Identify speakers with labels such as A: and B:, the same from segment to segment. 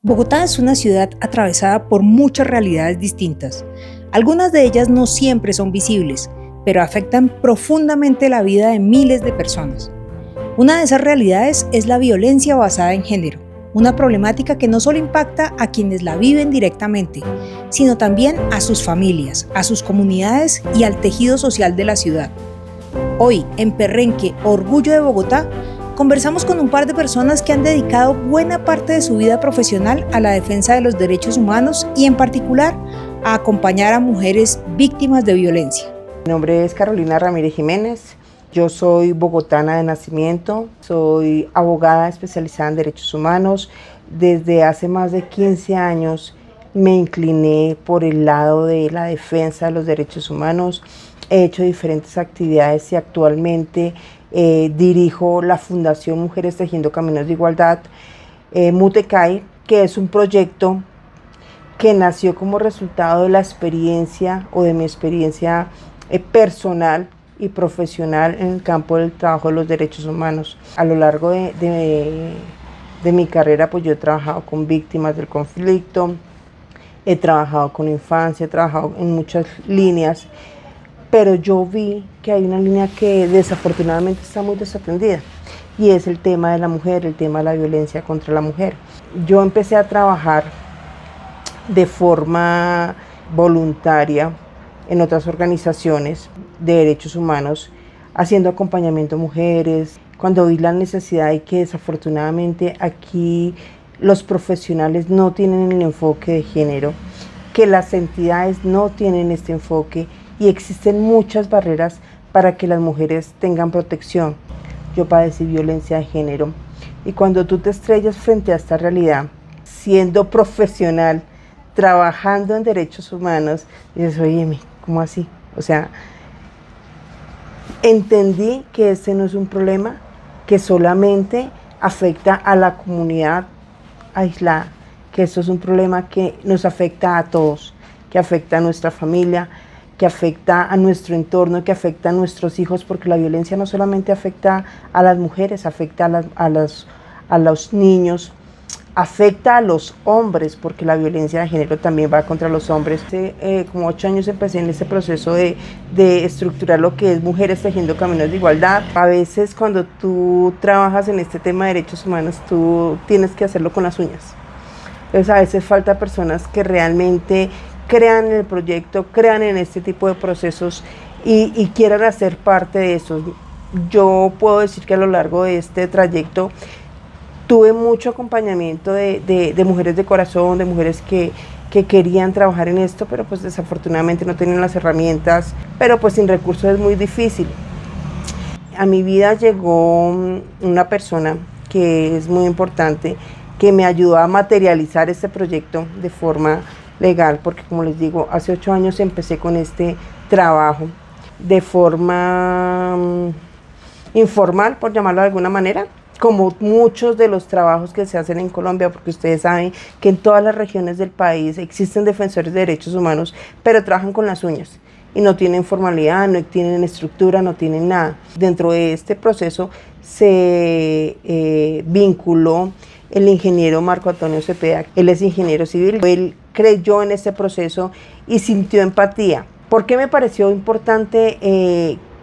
A: Bogotá es una ciudad atravesada por muchas realidades distintas. Algunas de ellas no siempre son visibles, pero afectan profundamente la vida de miles de personas. Una de esas realidades es la violencia basada en género, una problemática que no solo impacta a quienes la viven directamente, sino también a sus familias, a sus comunidades y al tejido social de la ciudad. Hoy, en Perrenque, Orgullo de Bogotá, conversamos con un par de personas que han dedicado buena parte de su vida profesional a la defensa de los derechos humanos y en particular a acompañar a mujeres víctimas de violencia.
B: Mi nombre es Carolina Ramírez Jiménez, yo soy bogotana de nacimiento, soy abogada especializada en derechos humanos. Desde hace más de 15 años me incliné por el lado de la defensa de los derechos humanos. He hecho diferentes actividades y actualmente dirijo la Fundación Mujeres Tejiendo Caminos de Igualdad, Mutecay, que es un proyecto que nació como resultado de la experiencia o de mi experiencia personal y profesional en el campo del trabajo de los derechos humanos. A lo largo de mi carrera, pues yo he trabajado con víctimas del conflicto, he trabajado con infancia, he trabajado en muchas líneas, pero yo vi que hay una línea que desafortunadamente está muy desatendida y es el tema de la mujer, el tema de la violencia contra la mujer. Yo empecé a trabajar de forma voluntaria en otras organizaciones de derechos humanos, haciendo acompañamiento a mujeres, cuando vi la necesidad y que desafortunadamente aquí los profesionales no tienen el enfoque de género, que las entidades no tienen este enfoque y existen muchas barreras para que las mujeres tengan protección. Yo padecí violencia de género y cuando tú te estrellas frente a esta realidad, siendo profesional, trabajando en derechos humanos, dices, oye, ¿cómo así? O sea, entendí que este no es un problema que solamente afecta a la comunidad aislada, que esto es un problema que nos afecta a todos, que afecta a nuestra familia, que afecta a nuestro entorno, que afecta a nuestros hijos, porque la violencia no solamente afecta a las mujeres, afecta a los niños, afecta a los hombres, porque la violencia de género también va contra los hombres. Hace como 8 años empecé en este proceso de estructurar lo que es Mujeres Tejiendo Caminos de Igualdad. A veces cuando tú trabajas en este tema de derechos humanos, tú tienes que hacerlo con las uñas. Entonces a veces falta personas que realmente crean en el proyecto, crean en este tipo de procesos y quieran hacer parte de eso. Yo puedo decir que a lo largo de este trayecto tuve mucho acompañamiento de mujeres de corazón, de mujeres que querían trabajar en esto, pero pues desafortunadamente no tenían las herramientas, pero pues sin recursos es muy difícil. A mi vida llegó una persona que es muy importante, que me ayudó a materializar este proyecto de forma legal, porque como les digo, hace 8 años empecé con este trabajo de forma informal, por llamarlo de alguna manera, como muchos de los trabajos que se hacen en Colombia, porque ustedes saben que en todas las regiones del país existen defensores de derechos humanos, pero trabajan con las uñas y no tienen formalidad, no tienen estructura, no tienen nada. Dentro de este proceso se vinculó el ingeniero Marco Antonio Cepeda. Él es ingeniero civil, él creyó en este proceso y sintió empatía. ¿Por qué me pareció importante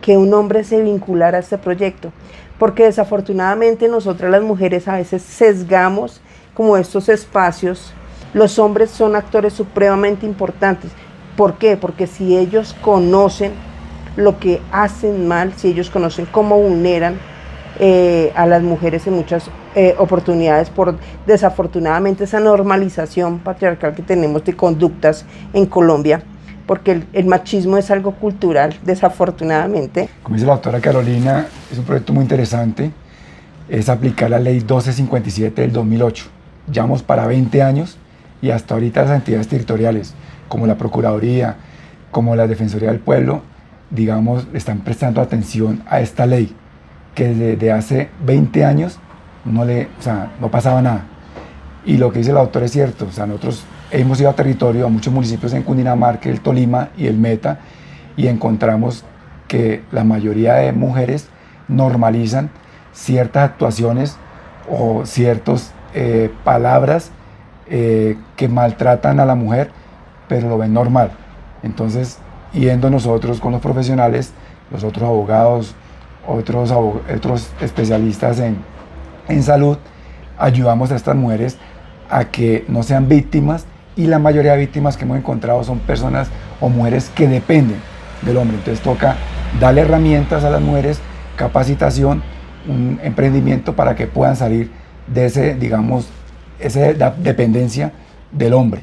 B: que un hombre se vinculara a este proyecto? Porque desafortunadamente nosotras las mujeres a veces sesgamos como estos espacios. Los hombres son actores supremamente importantes. ¿Por qué? Porque si ellos conocen lo que hacen mal, si ellos conocen cómo vulneran a las mujeres en muchas oportunidades por desafortunadamente esa normalización patriarcal que tenemos de conductas en Colombia, porque el machismo es algo cultural, desafortunadamente.
C: Como dice la doctora Carolina, es un proyecto muy interesante, es aplicar la ley 1257 del 2008. Llevamos para 20 años y hasta ahorita las entidades territoriales, como la Procuraduría, como la Defensoría del Pueblo, digamos, están prestando atención a esta ley, que desde hace 20 años no pasaba nada. Y lo que dice la doctora es cierto, nosotros hemos ido a territorio, a muchos municipios en Cundinamarca, el Tolima y el Meta, y encontramos que la mayoría de mujeres normalizan ciertas actuaciones o ciertas palabras que maltratan a la mujer, pero lo ven normal. Entonces, yendo nosotros con los profesionales, los otros abogados, otros especialistas en salud, ayudamos a estas mujeres a que no sean víctimas, y la mayoría de víctimas que hemos encontrado son personas o mujeres que dependen del hombre. Entonces toca darle herramientas a las mujeres, capacitación, un emprendimiento para que puedan salir de ese, digamos, esa dependencia del hombre.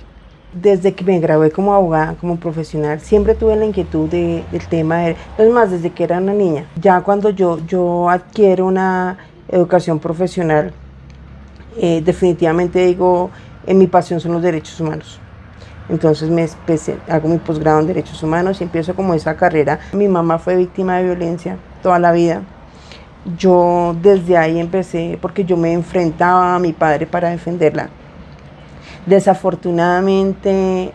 B: Desde que me gradué como abogada, como profesional, siempre tuve la inquietud del tema, es más, desde que era una niña. Ya cuando yo adquiero una educación profesional, definitivamente digo, mi pasión son los derechos humanos. Entonces hago mi posgrado en derechos humanos y empiezo como esa carrera. Mi mamá fue víctima de violencia toda la vida. Yo desde ahí empecé porque yo me enfrentaba a mi padre para defenderla. Desafortunadamente,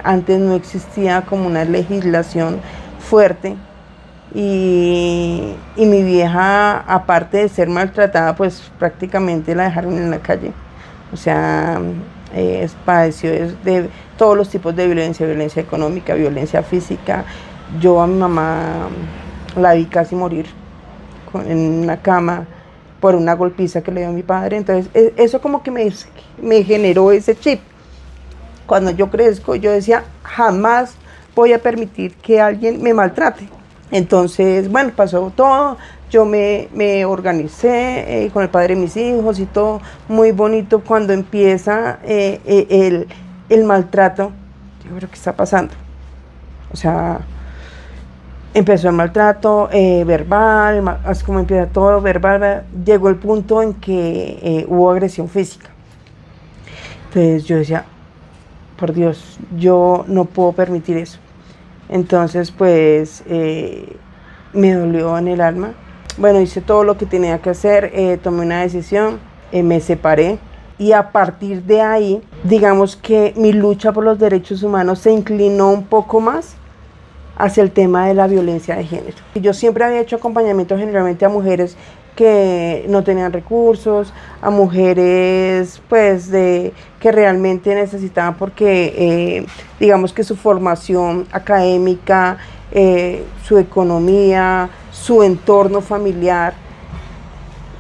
B: antes no existía como una legislación fuerte y mi vieja, aparte de ser maltratada, pues prácticamente la dejaron en la calle. O sea, padeció de todos los tipos de violencia, violencia económica, violencia física. Yo a mi mamá la vi casi morir en una cama por una golpiza que le dio a mi padre. Entonces eso como que me generó ese chip. Cuando yo crezco, yo decía, jamás voy a permitir que alguien me maltrate. Entonces, bueno, pasó todo. Yo me organicé con el padre de mis hijos y todo muy bonito. Cuando empieza el maltrato, yo creo que está pasando. O sea, empezó el maltrato verbal, así como empieza todo verbal, llegó el punto en que hubo agresión física. Entonces yo decía, por Dios, yo no puedo permitir eso. Entonces pues me dolió en el alma. Bueno, hice todo lo que tenía que hacer, tomé una decisión, me separé. Y a partir de ahí, digamos que mi lucha por los derechos humanos se inclinó un poco más hacia el tema de la violencia de género. Yo siempre había hecho acompañamiento generalmente a mujeres que no tenían recursos, a mujeres pues que realmente necesitaban porque digamos que su formación académica, su economía, su entorno familiar,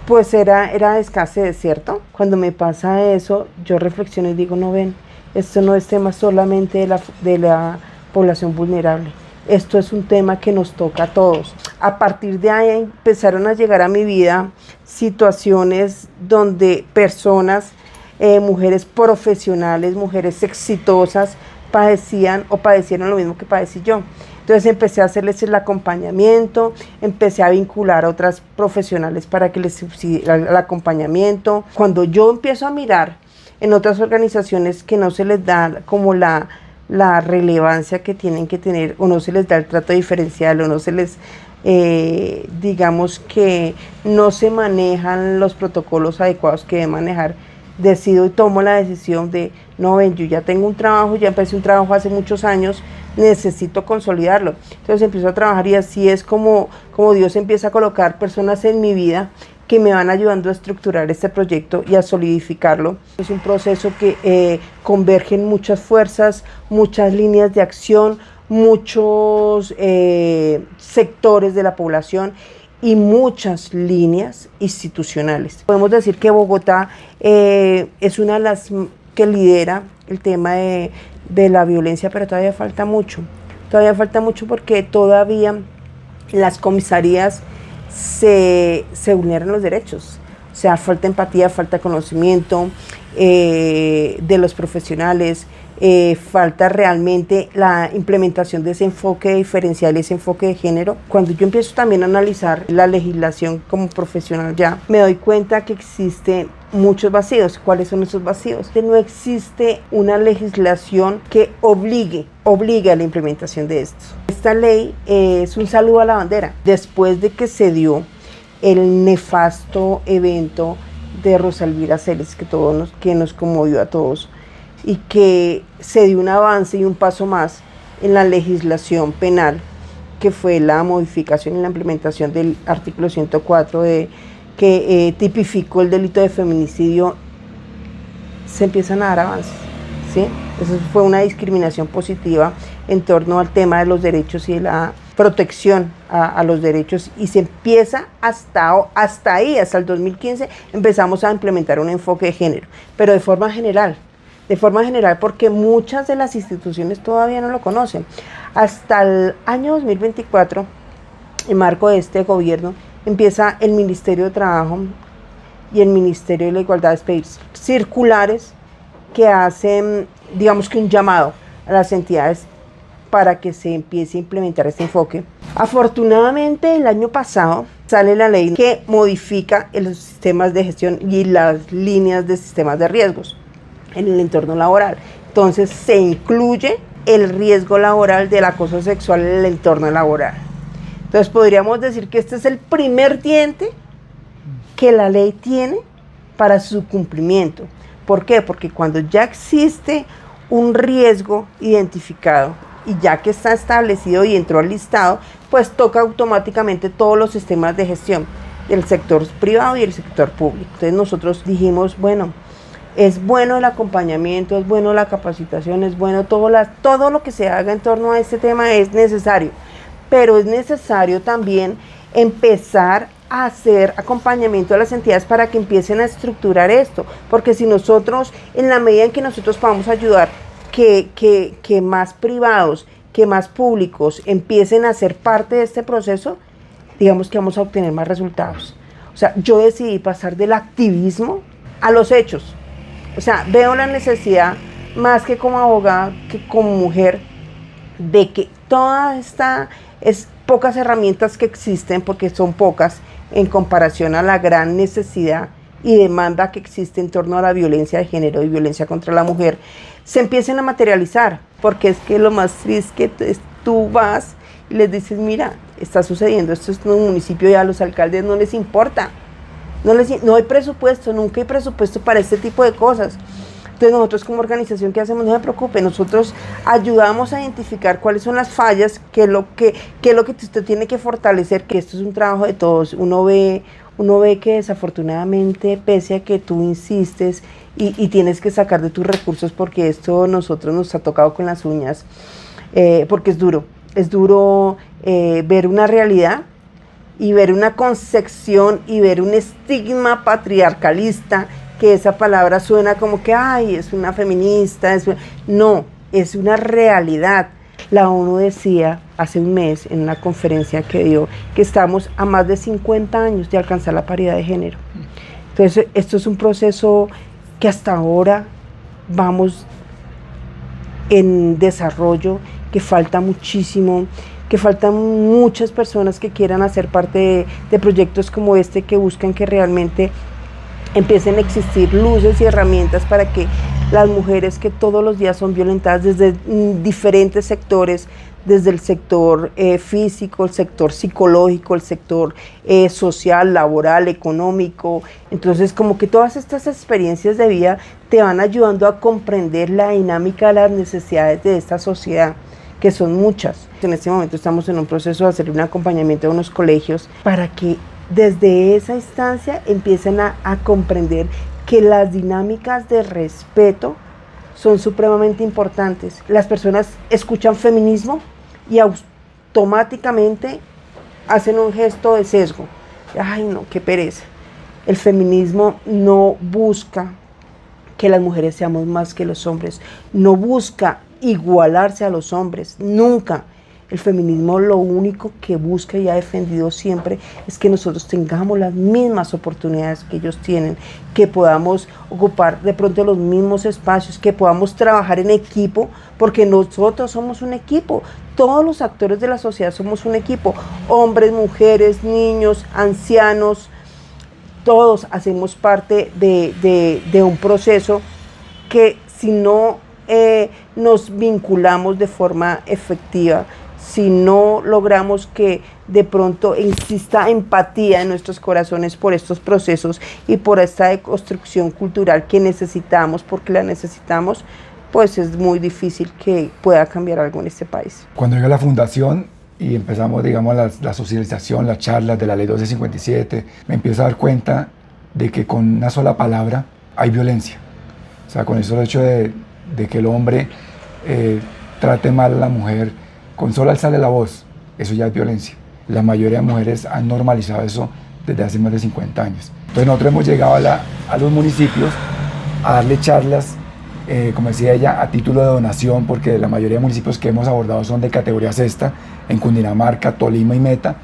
B: pues era de escasez, ¿cierto? Cuando me pasa eso, yo reflexiono y digo, no ven, esto no es tema solamente de la población vulnerable. Esto es un tema que nos toca a todos. A partir de ahí empezaron a llegar a mi vida situaciones donde personas, mujeres profesionales, mujeres exitosas, padecieron lo mismo que padecí yo. Entonces empecé a hacerles el acompañamiento, empecé a vincular a otras profesionales para que les subsidiaran el acompañamiento. Cuando yo empiezo a mirar en otras organizaciones que no se les da como la relevancia que tienen que tener, o no se les da el trato diferencial, o no se les, digamos que no se manejan los protocolos adecuados que deben manejar, decido y tomo la decisión de, no ven, yo ya tengo un trabajo, ya empecé un trabajo hace muchos años, necesito consolidarlo. Entonces empiezo a trabajar y así es como Dios empieza a colocar personas en mi vida que me van ayudando a estructurar este proyecto y a solidificarlo. Es un proceso que convergen muchas fuerzas, muchas líneas de acción, muchos sectores de la población y muchas líneas institucionales. Podemos decir que Bogotá es una de las que lidera el tema de la violencia, pero todavía falta mucho. Todavía falta mucho porque todavía las comisarías se vulneran los derechos. O sea, falta empatía, falta conocimiento de los profesionales, falta realmente la implementación de ese enfoque diferencial, ese enfoque de género. Cuando yo empiezo también a analizar la legislación como profesional ya, me doy cuenta que existen muchos vacíos. ¿Cuáles son esos vacíos? Que no existe una legislación que obligue a la implementación de esto. Esta ley es un saludo a la bandera. Después de que se dio el nefasto evento de Rosa Elvira Celes, que nos conmovió a todos, y que se dio un avance y un paso más en la legislación penal, que fue la modificación y la implementación del artículo 104 que tipificó el delito de feminicidio se empiezan a dar avances, ¿sí? Eso fue una discriminación positiva en torno al tema de los derechos y de la protección a los derechos, y se empieza hasta ahí, hasta el 2015, empezamos a implementar un enfoque de género, pero de forma general, porque muchas de las instituciones todavía no lo conocen. Hasta el año 2024, en marco de este gobierno, empieza el Ministerio de Trabajo y el Ministerio de la Igualdad de expedir circulares que hacen, digamos que un llamado a las entidades para que se empiece a implementar este enfoque. Afortunadamente, el año pasado sale la ley que modifica los sistemas de gestión y las líneas de sistemas de riesgos en el entorno laboral. Entonces se incluye el riesgo laboral del acoso sexual en el entorno laboral. Entonces podríamos decir que este es el primer diente que la ley tiene para su cumplimiento. ¿Por qué? Porque cuando ya existe un riesgo identificado y ya que está establecido y entró al listado, pues toca automáticamente todos los sistemas de gestión del sector privado y el sector público. Entonces nosotros dijimos, bueno, es bueno el acompañamiento, es bueno la capacitación, es bueno todo lo que se haga en torno a este tema es necesario, pero es necesario también empezar a hacer acompañamiento a las entidades para que empiecen a estructurar esto, porque si nosotros, en la medida en que nosotros podamos ayudar que más privados, que más públicos empiecen a ser parte de este proceso, digamos que vamos a obtener más resultados. O sea, yo decidí pasar del activismo a los hechos. O sea, veo la necesidad, más que como abogada, que como mujer, de que toda esta pocas herramientas que existen, porque son pocas en comparación a la gran necesidad y demanda que existe en torno a la violencia de género y violencia contra la mujer, se empiecen a materializar, porque es que lo más triste es que tú vas y les dices, mira, está sucediendo, esto es en un municipio y a los alcaldes no les importa, no hay presupuesto, nunca hay presupuesto para este tipo de cosas. Entonces nosotros como organización, ¿qué hacemos? No se preocupe, nosotros ayudamos a identificar cuáles son las fallas, qué es lo que usted tiene que fortalecer, que esto es un trabajo de todos. Uno ve que desafortunadamente, pese a que tú insistes y tienes que sacar de tus recursos, porque esto a nosotros nos ha tocado con las uñas, porque es duro ver una realidad y ver una concepción y ver un estigma patriarcalista, que esa palabra suena como que, ay, es una feminista, no, es una realidad. La ONU decía hace un mes en una conferencia que dio que estamos a más de 50 años de alcanzar la paridad de género. Entonces, esto es un proceso que hasta ahora vamos en desarrollo, que falta muchísimo, que faltan muchas personas que quieran hacer parte de proyectos como este, que buscan que realmente empiecen a existir luces y herramientas para que las mujeres que todos los días son violentadas desde diferentes sectores, desde el sector físico, el sector psicológico, el sector social, laboral, económico. Entonces, como que todas estas experiencias de vida te van ayudando a comprender la dinámica de las necesidades de esta sociedad, que son muchas. En este momento estamos en un proceso de hacer un acompañamiento a unos colegios para que desde esa instancia empiecen a comprender que las dinámicas de respeto son supremamente importantes. Las personas escuchan feminismo y automáticamente hacen un gesto de sesgo. Ay, no, qué pereza. El feminismo no busca que las mujeres seamos más que los hombres, no busca igualarse a los hombres, nunca. El feminismo lo único que busca y ha defendido siempre es que nosotros tengamos las mismas oportunidades que ellos tienen, que podamos ocupar de pronto los mismos espacios, que podamos trabajar en equipo, porque nosotros somos un equipo. Todos los actores de la sociedad somos un equipo, hombres, mujeres, niños, ancianos, todos hacemos parte de un proceso que si no nos vinculamos de forma efectiva, si no logramos que de pronto exista empatía en nuestros corazones por estos procesos y por esta deconstrucción cultural que necesitamos, porque la necesitamos, pues es muy difícil que pueda cambiar algo en este país.
C: Cuando llega la fundación y empezamos, digamos, la socialización, las charlas de la ley 1257, me empiezo a dar cuenta de que con una sola palabra hay violencia. O sea, con el solo hecho de que el hombre trate mal a la mujer, con solo alzarle la voz, eso ya es violencia. La mayoría de mujeres han normalizado eso desde hace más de 50 años. Entonces nosotros hemos llegado a los municipios a darle charlas, como decía ella, a título de donación, porque la mayoría de municipios que hemos abordado son de categoría sexta, en Cundinamarca, Tolima y Meta,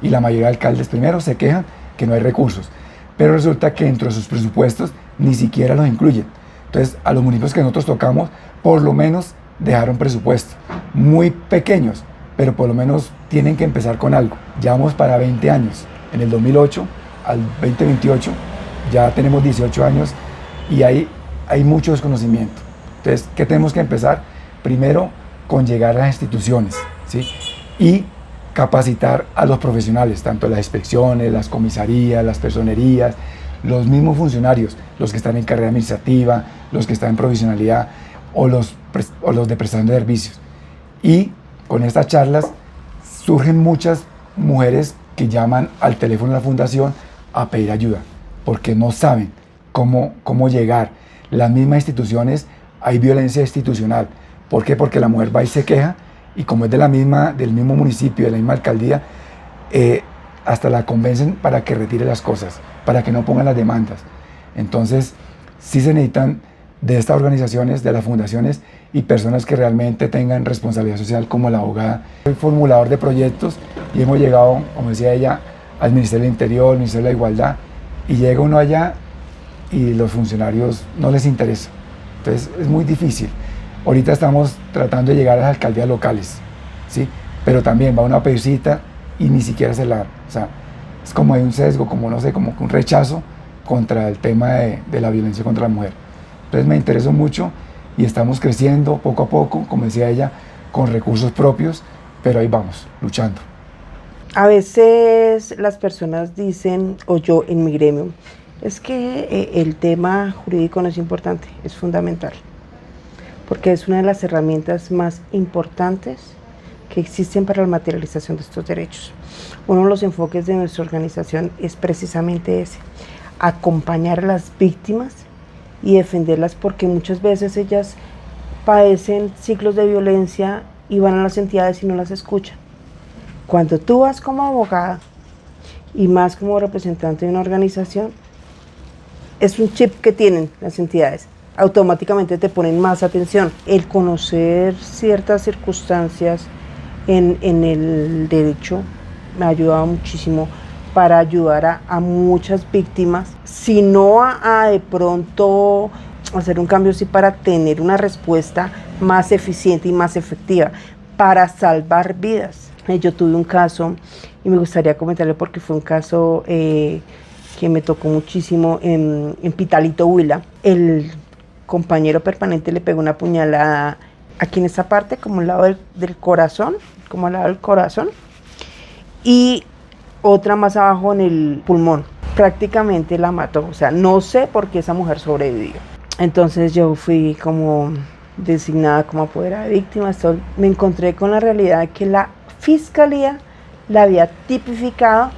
C: y la mayoría de alcaldes primero se quejan que no hay recursos, pero resulta que dentro de sus presupuestos ni siquiera los incluyen. Entonces a los municipios que nosotros tocamos, por lo menos dejaron presupuesto, muy pequeños, pero por lo menos tienen que empezar con algo. Ya vamos para 20 años, en el 2008 al 2028 ya tenemos 18 años y hay mucho desconocimiento. Entonces, ¿qué tenemos que empezar? Primero, con llegar a las instituciones, ¿sí? Y capacitar a los profesionales, tanto las inspecciones, las comisarías, las personerías, los mismos funcionarios, los que están en carrera administrativa, los que están en profesionalidad o los de prestación de servicios. Y con estas charlas surgen muchas mujeres que llaman al teléfono de la fundación a pedir ayuda, porque no saben cómo llegar. Las mismas instituciones, hay violencia institucional. ¿Por qué? Porque la mujer va y se queja, y como es del mismo municipio, de la misma alcaldía, hasta la convencen para que retire las cosas, para que no pongan las demandas. Entonces, sí se necesitan de estas organizaciones, de las fundaciones, y personas que realmente tengan responsabilidad social, como la abogada. Soy formulador de proyectos y hemos llegado, como decía ella, al Ministerio del Interior, al Ministerio de la Igualdad, y llega uno allá y los funcionarios no les interesa. Entonces es muy difícil. Ahorita estamos tratando de llegar a las alcaldías locales, ¿sí? Pero también va uno a pedir cita y ni siquiera se la dan. O sea, es como hay un sesgo, como no sé, como un rechazo contra el tema de la violencia contra la mujer. Entonces me interesó mucho y estamos creciendo poco a poco, como decía ella, con recursos propios, pero ahí vamos, luchando.
B: A veces las personas dicen, o yo en mi gremio, es que el tema jurídico no es importante, es fundamental, porque es una de las herramientas más importantes que existen para la materialización de estos derechos. Uno de los enfoques de nuestra organización es precisamente ese, acompañar a las víctimas y defenderlas, porque muchas veces ellas padecen ciclos de violencia y van a las entidades y no las escuchan. Cuando tú vas como abogada y más como representante de una organización, es un chip que tienen las entidades, automáticamente te ponen más atención. El conocer ciertas circunstancias en el derecho me ha ayudado muchísimo para ayudar a muchas víctimas, si no a de pronto hacer un cambio, sí, para tener una respuesta más eficiente y más efectiva, para salvar vidas. Yo tuve un caso y me gustaría comentarle porque fue un caso que me tocó muchísimo en Pitalito, Huila. El compañero permanente le pegó una puñalada aquí en esta parte, como al lado del corazón, y otra más abajo en el pulmón. Prácticamente la mató, o sea, no sé por qué esa mujer sobrevivió. Entonces yo fui como designada como apoderada de víctimas. Me encontré con la realidad de que la Fiscalía la había tipificado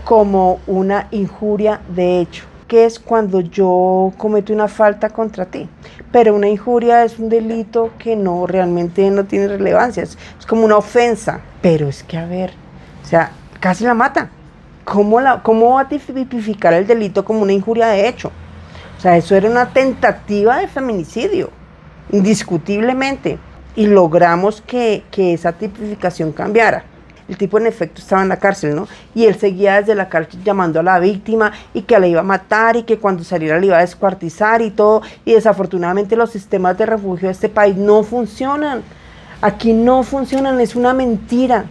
B: como una injuria de hecho, que es cuando yo cometo una falta contra ti, pero una injuria es un delito que realmente no tiene relevancia, es como una ofensa, pero es que a ver, o sea, casi la mata. ¿Cómo va a tipificar el delito como una injuria de hecho? O sea, eso era una tentativa de feminicidio, indiscutiblemente, y logramos que esa tipificación cambiara. El tipo en efecto estaba en la cárcel, ¿no? Y él seguía desde la cárcel llamando a la víctima y que la iba a matar y que cuando saliera la iba a descuartizar y todo. Y desafortunadamente los sistemas de refugio de este país no funcionan. Aquí no funcionan, es una mentira.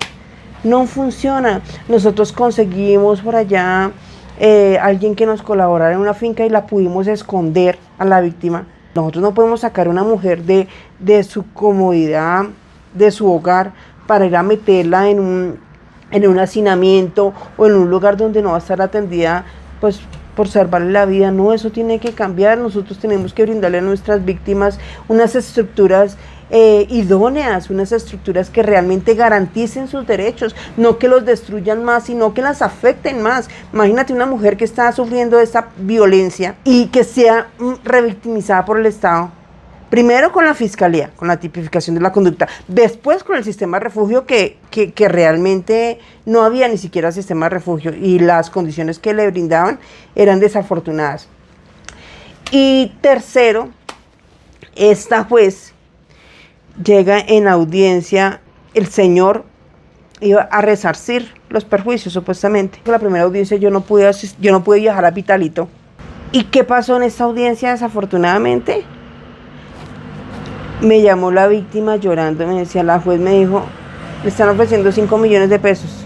B: No funciona. Nosotros conseguimos por allá alguien que nos colaborara en una finca y la pudimos esconder a la víctima. Nosotros no podemos sacar a una mujer de su comodidad, de su hogar, para ir a meterla en un hacinamiento o en un lugar donde no va a estar atendida, pues por salvarle la vida. No, eso tiene que cambiar. Nosotros tenemos que brindarle a nuestras víctimas unas estructuras idóneas, unas estructuras que realmente garanticen sus derechos, no que los destruyan más, sino que las afecten más. Imagínate una mujer que está sufriendo esta violencia y que sea revictimizada por el Estado. Primero con la fiscalía, con la tipificación de la conducta, después con el sistema de refugio que realmente no había ni siquiera sistema de refugio y las condiciones que le brindaban eran desafortunadas. Y tercero, esta juez llega en audiencia, el señor iba a resarcir los perjuicios supuestamente. En la primera audiencia yo no pude viajar a Pitalito. ¿Y qué pasó en esta audiencia desafortunadamente? Me llamó la víctima llorando, me decía, la juez me dijo, le están ofreciendo 5 millones de pesos.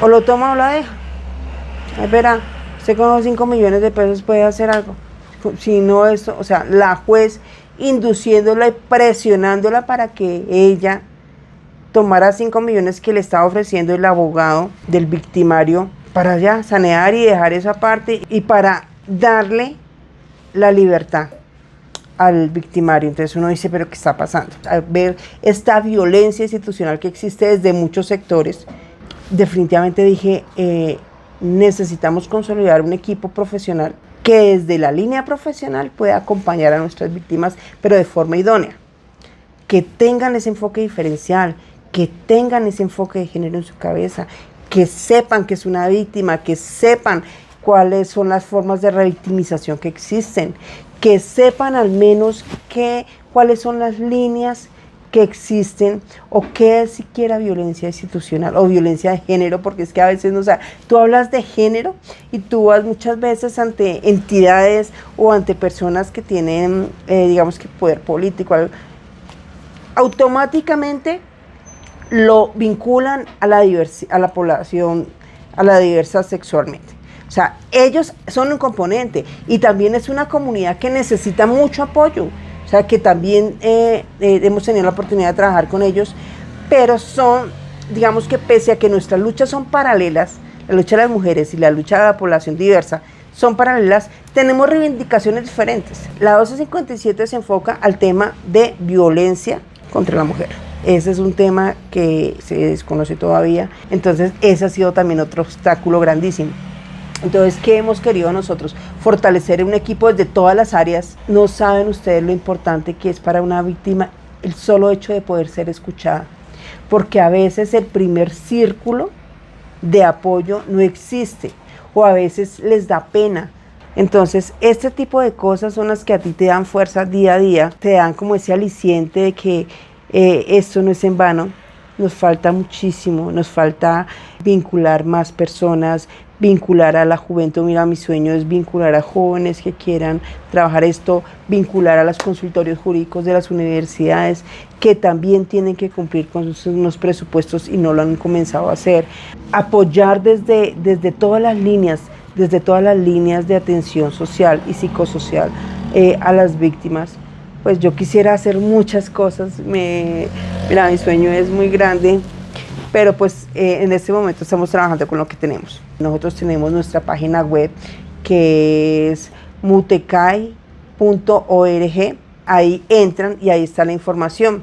B: O lo toma o la deja. Espera, usted con los 5 millones de pesos puede hacer algo. Si no esto, o sea, la juez induciéndola y presionándola para que ella tomara 5 millones que le estaba ofreciendo el abogado del victimario para ya sanear y dejar esa parte y para darle la libertad al victimario. Entonces uno dice, pero ¿qué está pasando? Al ver esta violencia institucional que existe desde muchos sectores, definitivamente dije, necesitamos consolidar un equipo profesional que desde la línea profesional pueda acompañar a nuestras víctimas, pero de forma idónea, que tengan ese enfoque diferencial, que tengan ese enfoque de género en su cabeza, que sepan que es una víctima, que sepan cuáles son las formas de revictimización que existen, que sepan al menos cuáles son las líneas que existen o qué es siquiera violencia institucional o violencia de género, porque es que a veces, tú hablas de género y tú vas muchas veces ante entidades o ante personas que tienen, digamos que poder político, automáticamente lo vinculan a la población, a la diversa sexualmente. O sea, ellos son un componente y también es una comunidad que necesita mucho apoyo. O sea, que también hemos tenido la oportunidad de trabajar con ellos, pero son, digamos que pese a que nuestras luchas son paralelas, la lucha de las mujeres y la lucha de la población diversa son paralelas, tenemos reivindicaciones diferentes. La 1257 se enfoca al tema de violencia contra la mujer. Ese es un tema que se desconoce todavía, entonces ese ha sido también otro obstáculo grandísimo. Entonces, ¿qué hemos querido nosotros? Fortalecer un equipo desde todas las áreas. No saben ustedes lo importante que es para una víctima el solo hecho de poder ser escuchada, porque a veces el primer círculo de apoyo no existe o a veces les da pena. Entonces, este tipo de cosas son las que a ti te dan fuerza día a día, te dan como ese aliciente de que esto no es en vano. Nos falta muchísimo, nos falta vincular más personas, vincular a la juventud. Mira, mi sueño es vincular a jóvenes que quieran trabajar esto, vincular a los consultorios jurídicos de las universidades que también tienen que cumplir con unos presupuestos y no lo han comenzado a hacer. Apoyar desde todas las líneas de atención social y psicosocial a las víctimas. Pues yo quisiera hacer muchas cosas, mira, mi sueño es muy grande, pero pues en este momento estamos trabajando con lo que tenemos. Nosotros tenemos nuestra página web que es mutecai.org, ahí entran y ahí está la información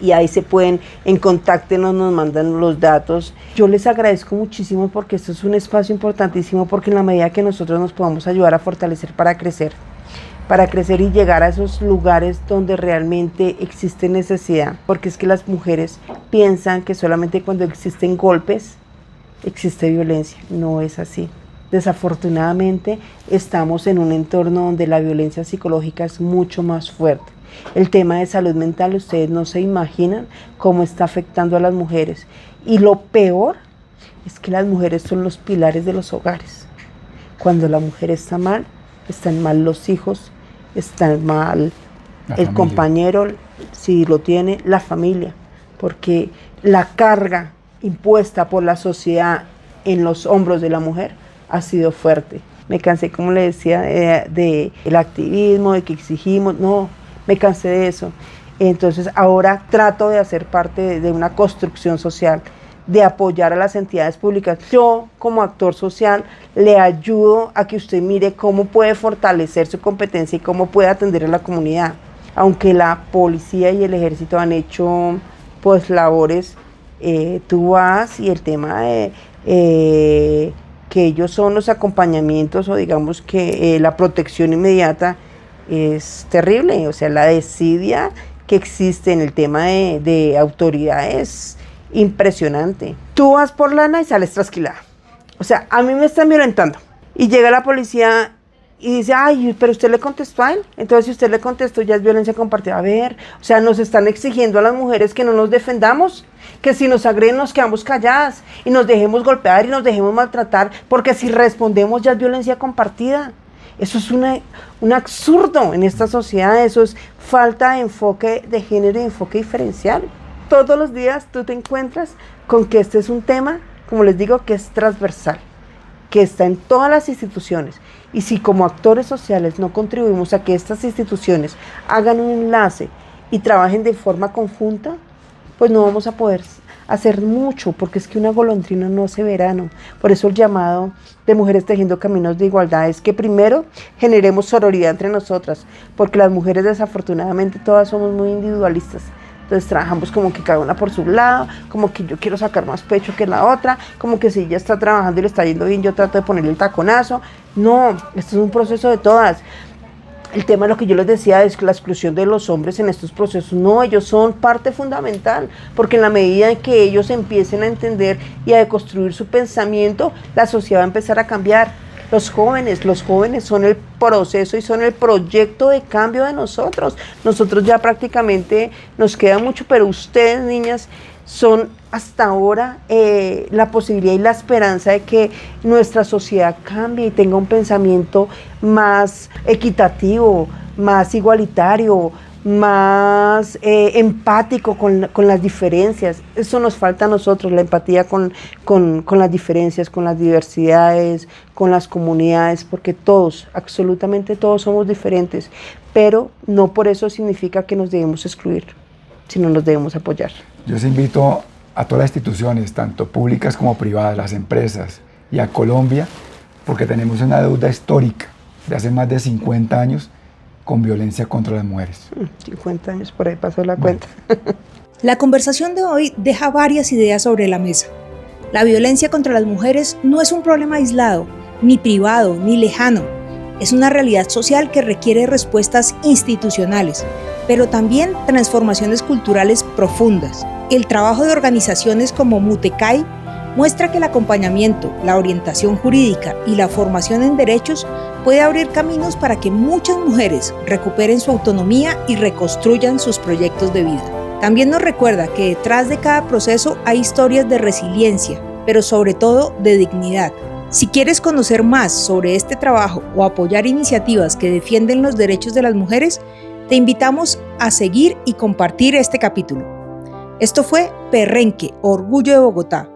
B: y ahí se pueden, en contáctenos, nos mandan los datos. Yo les agradezco muchísimo porque esto es un espacio importantísimo, porque en la medida que nosotros nos podamos ayudar a fortalecer para crecer y llegar a esos lugares donde realmente existe necesidad, porque es que las mujeres piensan que solamente cuando existen golpes existe violencia. No es así. Desafortunadamente estamos en un entorno donde la violencia psicológica es mucho más fuerte. El tema de salud mental, ustedes no se imaginan cómo está afectando a las mujeres, y lo peor es que las mujeres son los pilares de los hogares. Cuando la mujer está mal, están mal los hijos, está mal el compañero, si lo tiene, la familia, porque la carga impuesta por la sociedad en los hombros de la mujer ha sido fuerte. Me cansé, como le decía, del activismo, de que exigimos, no, me cansé de eso. Entonces ahora trato de hacer parte de una construcción social, de apoyar a las entidades públicas. Yo, como actor social, le ayudo a que usted mire cómo puede fortalecer su competencia y cómo puede atender a la comunidad. aunque la policía y el ejército han hecho pues labores, tú vas y el tema de que ellos son los acompañamientos o digamos que la protección inmediata es terrible, o sea, la desidia que existe en el tema de autoridad es impresionante. Tú vas por lana y sales trasquilada. O sea, a mí me están violentando y llega la policía y dice, ay, pero usted le contestó a él. Entonces, si usted le contestó, ya es violencia compartida. A ver, o sea, nos están exigiendo a las mujeres que no nos defendamos, que si nos agreden nos quedamos calladas y nos dejemos golpear y nos dejemos maltratar, porque si respondemos ya es violencia compartida. Eso es un absurdo en esta sociedad, eso es falta de enfoque de género y enfoque diferencial. Todos los días tú te encuentras con que este es un tema, como les digo, que es transversal, que está en todas las instituciones. Y si como actores sociales no contribuimos a que estas instituciones hagan un enlace y trabajen de forma conjunta, pues no vamos a poder hacer mucho, porque es que una golondrina no hace verano. Por eso el llamado de Mujeres Tejiendo Caminos de Igualdad es que primero generemos sororidad entre nosotras, porque las mujeres desafortunadamente todas somos muy individualistas. Entonces trabajamos como que cada una por su lado, como que yo quiero sacar más pecho que la otra, como que si ella está trabajando y le está yendo bien, yo trato de ponerle el taconazo. No, esto es un proceso de todas. El tema de lo que yo les decía es que la exclusión de los hombres en estos procesos, no, ellos son parte fundamental, porque en la medida en que ellos empiecen a entender y a deconstruir su pensamiento, la sociedad va a empezar a cambiar. Los jóvenes son el proceso y son el proyecto de cambio de nosotros. Nosotros ya prácticamente nos queda mucho, pero ustedes, niñas, son hasta ahora la posibilidad y la esperanza de que nuestra sociedad cambie y tenga un pensamiento más equitativo, más igualitario, más empático con las diferencias. Eso nos falta a nosotros, la empatía con las diferencias, con las diversidades, con las comunidades, porque todos, absolutamente todos somos diferentes, pero no por eso significa que nos debemos excluir, sino nos debemos apoyar.
C: Yo les invito a todas las instituciones, tanto públicas como privadas, las empresas y a Colombia, porque tenemos una deuda histórica de hace más de 50 años con violencia contra las mujeres.
B: 50 años, por ahí pasó la cuenta.
A: La conversación de hoy deja varias ideas sobre la mesa. La violencia contra las mujeres no es un problema aislado, ni privado, ni lejano. Es una realidad social que requiere respuestas institucionales, pero también transformaciones culturales profundas. El trabajo de organizaciones como Mutecai muestra que el acompañamiento, la orientación jurídica y la formación en derechos puede abrir caminos para que muchas mujeres recuperen su autonomía y reconstruyan sus proyectos de vida. También nos recuerda que detrás de cada proceso hay historias de resiliencia, pero sobre todo de dignidad. Si quieres conocer más sobre este trabajo o apoyar iniciativas que defienden los derechos de las mujeres, te invitamos a seguir y compartir este capítulo. Esto fue Perrenque, Orgullo de Bogotá.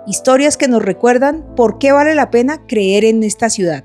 A: Historias que nos recuerdan por qué vale la pena creer en esta ciudad.